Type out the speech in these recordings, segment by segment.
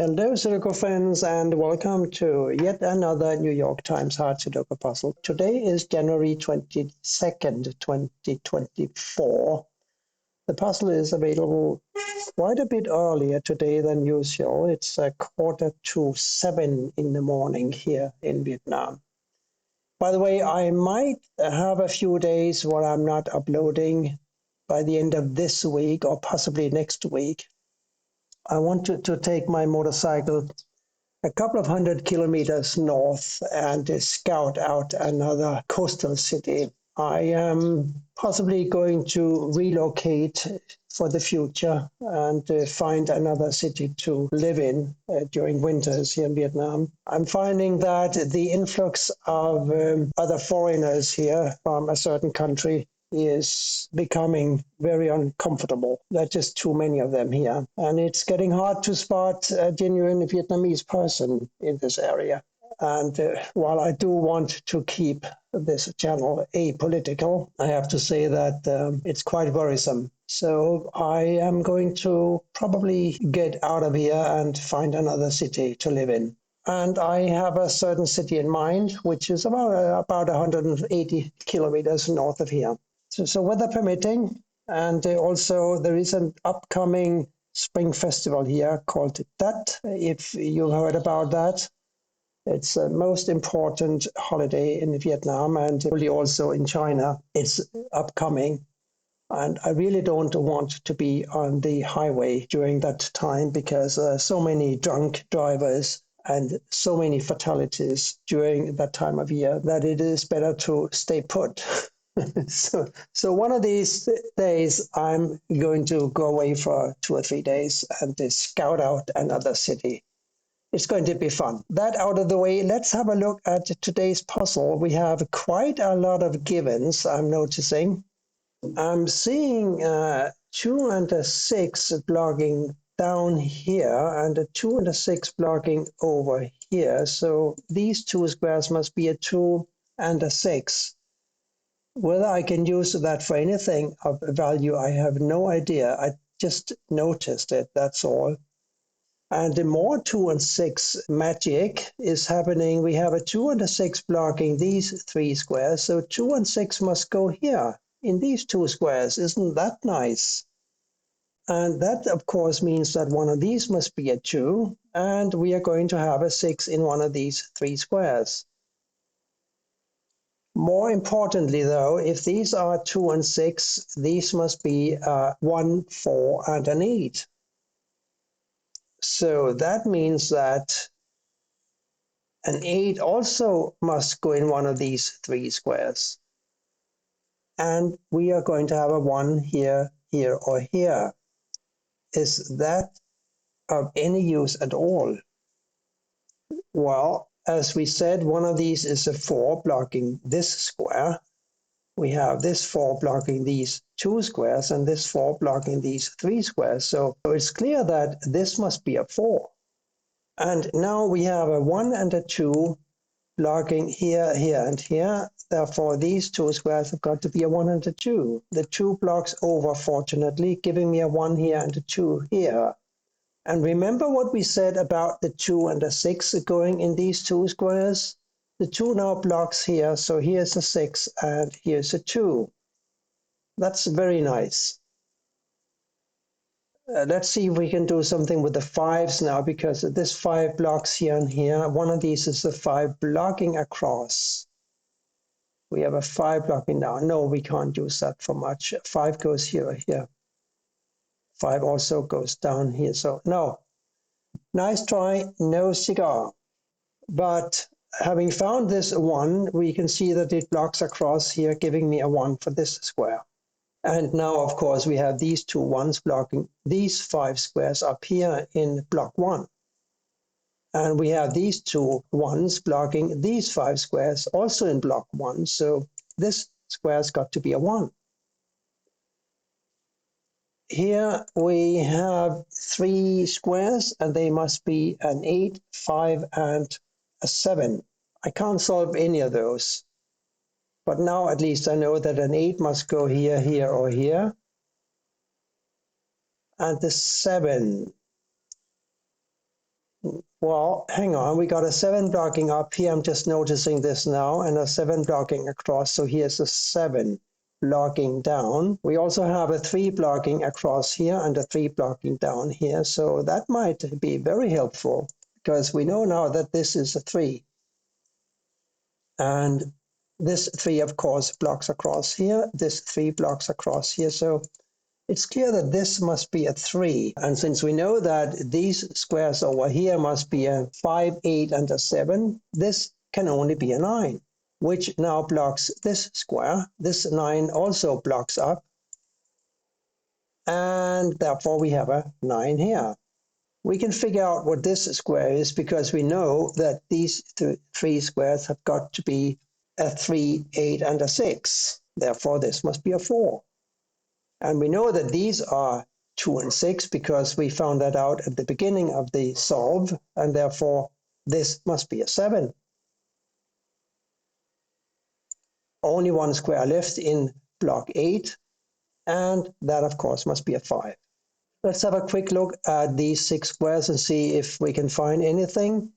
Hello, Sudoku friends, and welcome to yet another New York Times Hard Sudoku puzzle. Today is January 22nd, 2024. The puzzle is available quite a bit earlier today than usual. It's 6:45 in the morning here in Vietnam. By the way, I might have a few days where I'm not uploading by the end of this week or possibly next week. I want to take my motorcycle a couple of 100 kilometers north and scout out another coastal city. I am possibly going to relocate for the future and find another city to live in during winters here in Vietnam. I'm finding that the influx of other foreigners here from a certain country is becoming very uncomfortable. There are just too many of them here. And it's getting hard to spot a genuine Vietnamese person in this area. And while I do want to keep this channel apolitical, I have to say that it's quite worrisome. So I am going to probably get out of here and find another city to live in. And I have a certain city in mind, which is about 180 kilometers north of here. So weather permitting, and also there is an upcoming spring festival here called Tet, if you heard about that. It's the most important holiday in Vietnam and probably also in China. It's upcoming. And I really don't want to be on the highway during that time because so many drunk drivers and so many fatalities during that time of year that it is better to stay put. So one of these days, I'm going to go away for 2 or 3 days and scout out another city. It's going to be fun. That out of the way, let's have a look at today's puzzle. We have quite a lot of givens, I'm noticing. I'm seeing 2 and a 6 blocking down here and a 2 and a 6 blocking over here. So these two squares must be a 2 and a 6. Whether I can use that for anything of value, I have no idea. I just noticed it, that's all. And the more 2 and 6 magic is happening. We have a 2 and a 6 blocking these 3 squares. So 2 and 6 must go here in these 2 squares. Isn't that nice? And that, of course, means that one of these must be a 2. And we are going to have a 6 in one of these 3 squares. More importantly, though, if these are 2 and 6, these must be 1, 4, and an 8. So that means that an 8 also must go in one of these 3 squares. And we are going to have a 1 here, here, or here. Is that of any use at all? Well, as we said, one of these is a 4 blocking this square. We have this 4 blocking these 2 squares and this 4 blocking these 3 squares. So it's clear that this must be a 4. And now we have a 1 and a 2 blocking here, here, and here. Therefore, these 2 squares have got to be a 1 and a 2. The 2 blocks over, fortunately, giving me a 1 here and a 2 here. And remember what we said about the 2 and a 6 going in these 2 squares? The 2 now blocks here, so here's a 6 and here's a 2. That's very nice. Let's see if we can do something with the 5s now, because this 5 blocks here and here. One of these is the 5 blocking across. We have a 5 blocking down. No, we can't use that for much. 5 goes here or here. 5 also goes down here. So no. Nice try, no cigar. But having found this 1, we can see that it blocks across here, giving me a 1 for this square. And now, of course, we have these 2 1s blocking these 5 squares up here in block 1. And we have these 2 1s blocking these 5 squares also in block 1. So this square's got to be a 1. Here we have 3 squares, and they must be an 8, 5, and a 7. I can't solve any of those. But now at least I know that an 8 must go here, here, or here. And the 7 Well, hang on. We got a 7 blocking up here. I'm just noticing this now, and a 7 blocking across. So here's a 7 blocking down. We also have a 3 blocking across here and a 3 blocking down here. So that might be very helpful because we know now that this is a 3. And this 3, of course, blocks across here. This 3 blocks across here. So it's clear that this must be a 3. And since we know that these squares over here must be a 5, 8, and a 7, this can only be a 9, which now blocks this square. This 9 also blocks up, and therefore we have a 9 here. We can figure out what this square is because we know that these 3 squares have got to be a 3, 8, and a 6. Therefore, this must be a 4. And we know that these are 2 and 6 because we found that out at the beginning of the solve, and therefore this must be a 7. Only one square left in block 8, and that of course must be a 5. Let's have a quick look at these 6 squares and see if we can find anything.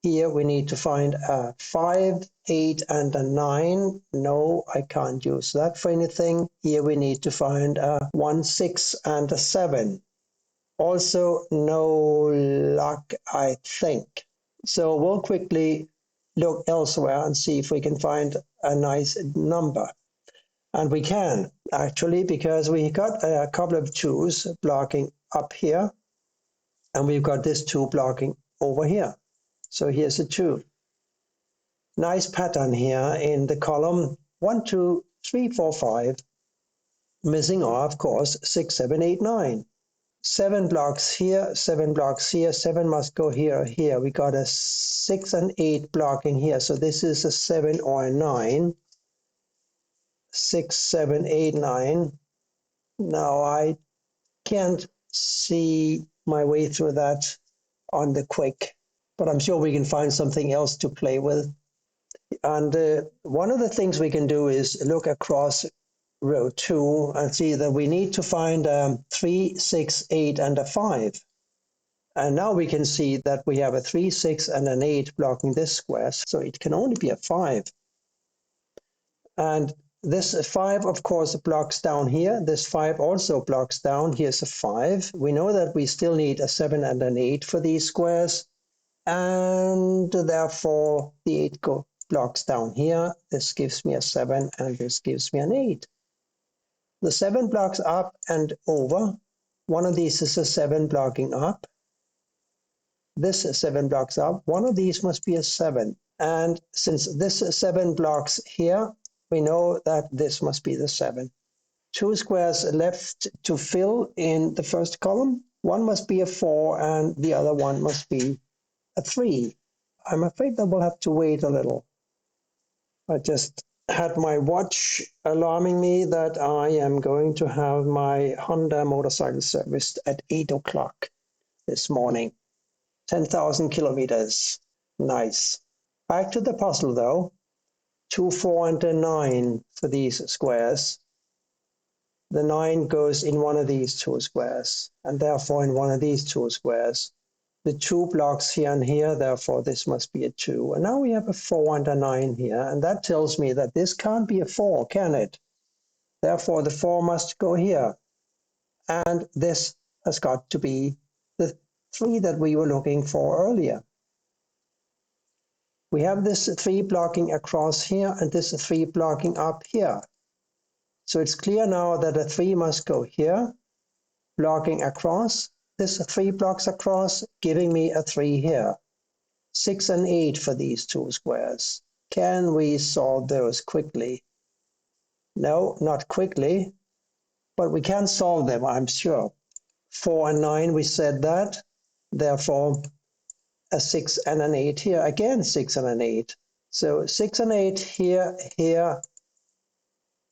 Here we need to find a 5, 8, and a 9. No, I can't use that for anything. Here we need to find a 1, 6, and a 7. Also, no luck, I think. So we'll quickly look elsewhere and see if we can find a nice number. And we can, actually, because we got a couple of 2s blocking up here, and we've got this 2 blocking over here. So here's a 2. Nice pattern here in the column 1, 2, 3, 4, 5. Missing are, of course, 6, 7, 8, 9. 7 blocks here, 7 blocks here, 7 must go here or here. We got a 6 and 8 blocking here. So this is a 7 or a 9. 6, 7, 8, 9. Now I can't see my way through that on the quick, but I'm sure we can find something else to play with. And one of the things we can do is look across row 2 and see that we need to find 3, 6, 8, and a 5. And now we can see that we have a 3, 6, and an 8 blocking this square, so it can only be a 5. And this 5, of course, blocks down here. This 5 also blocks down. Here's a 5. We know that we still need a 7 and an 8 for these squares, and therefore the 8 blocks down here. This gives me a 7, and this gives me an 8. The 7 blocks up and over. One of these is a 7 blocking up. This 7 blocks up. One of these must be a 7. And since this 7 blocks here, we know that this must be the 7. 2 squares left to fill in the first column. One must be a 4 and the other one must be a 3. I'm afraid that we'll have to wait a little. I just had my watch alarming me that I am going to have my Honda motorcycle serviced at 8 o'clock this morning. 10,000 kilometers. Nice. Back to the puzzle though. 2, 4, and a 9 for these squares. The 9 goes in one of these 2 squares, and therefore in one of these 2 squares. The 2 blocks here and here, therefore this must be a 2. And now we have a 4 and a 9 here, and that tells me that this can't be a 4, can it? Therefore the 4 must go here. And this has got to be the 3 that we were looking for earlier. We have this 3 blocking across here and this 3 blocking up here. So it's clear now that a 3 must go here, blocking across. This 3 blocks across, giving me a 3 here. 6 and 8 for these 2 squares. Can we solve those quickly? No, not quickly, but we can solve them, I'm sure. 4 and 9, we said that. Therefore, a 6 and an 8 here. Again, 6 and an 8. So 6 and 8 here, here,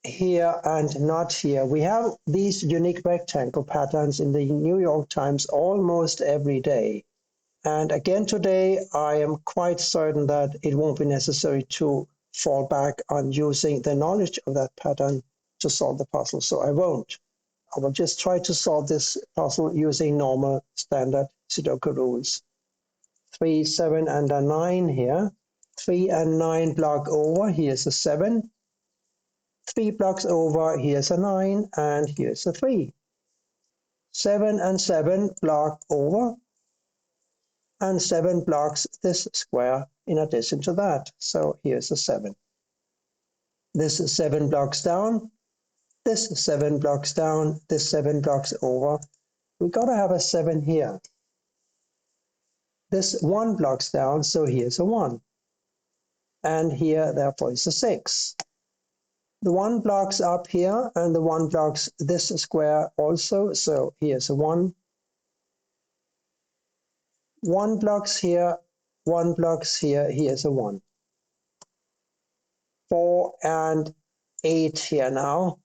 here, and not here. We have these unique rectangle patterns in the New York Times almost every day. And again today, I am quite certain that it won't be necessary to fall back on using the knowledge of that pattern to solve the puzzle, so I won't. I will just try to solve this puzzle using normal standard Sudoku rules. 3, 7, and a 9 here. 3 and 9 block over, here's a 7. 3 blocks over, here's a 9, and here's a 3. 7 and 7 block over, and 7 blocks this square in addition to that. So here's a 7. This is 7 blocks down, this 7 blocks down, this 7 blocks over. We got to have a 7 here. This 1 blocks down, so here's a 1. And here, therefore, is a 6. The 1 blocks up here, and the 1 blocks this square also, so here's a 1. 1 blocks here, 1 blocks here, here's a 1. 4 and 8 here now.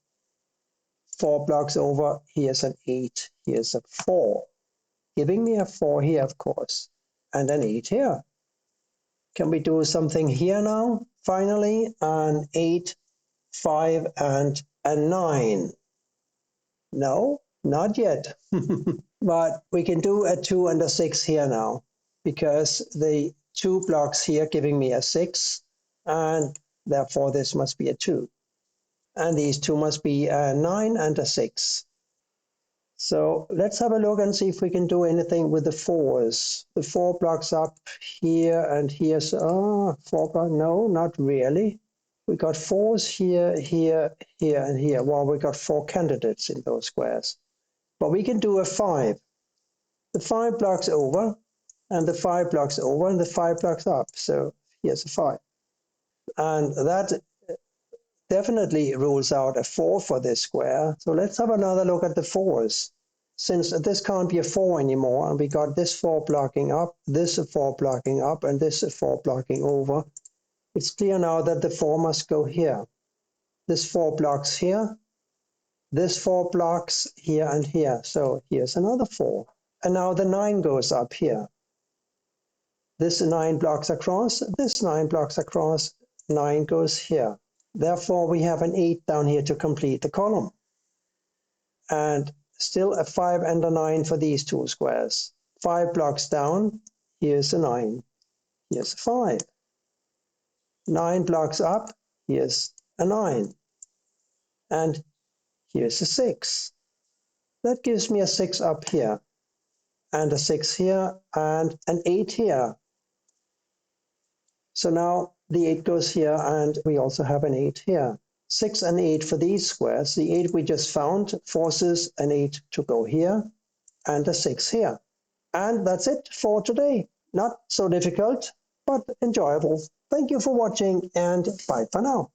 4 blocks over, here's an 8, here's a 4. Giving me a 4 here, of course, and an 8 here. Can we do something here now? Finally, an 8, 5, and a 9. No, not yet. But we can do a 2 and a 6 here now, because the 2 blocks here giving me a 6, and therefore this must be a 2. And these two must be a 9 and a 6. So let's have a look and see if we can do anything with the 4s. The 4 blocks up here and here. So, 4 blocks, no, not really. We got 4s here, here, here, and here. Well, we got 4 candidates in those squares. But we can do a 5. The 5 blocks over, and the 5 blocks over, and the 5 blocks up. So here's a 5. And that definitely rules out a 4 for this square. So let's have another look at the 4s. Since this can't be a 4 anymore, and we got this 4 blocking up, this 4 blocking up, and this 4 blocking over, it's clear now that the 4 must go here. This 4 blocks here, this 4 blocks here and here. So here's another 4. And now the 9 goes up here. This 9 blocks across, this 9 blocks across, 9 goes here. Therefore, we have an 8 down here to complete the column. And still a 5 and a 9 for these two squares. 5 blocks down, here's a 9. Here's a 5. 9 blocks up, here's a 9. And here's a 6. That gives me a 6 up here, and a 6 here, and an 8 here. So now the 8 goes here, and we also have an 8 here. 6 and 8 for these squares. The 8 we just found forces an 8 to go here, and a 6 here. And that's it for today. Not so difficult, but enjoyable. Thank you for watching, and bye for now.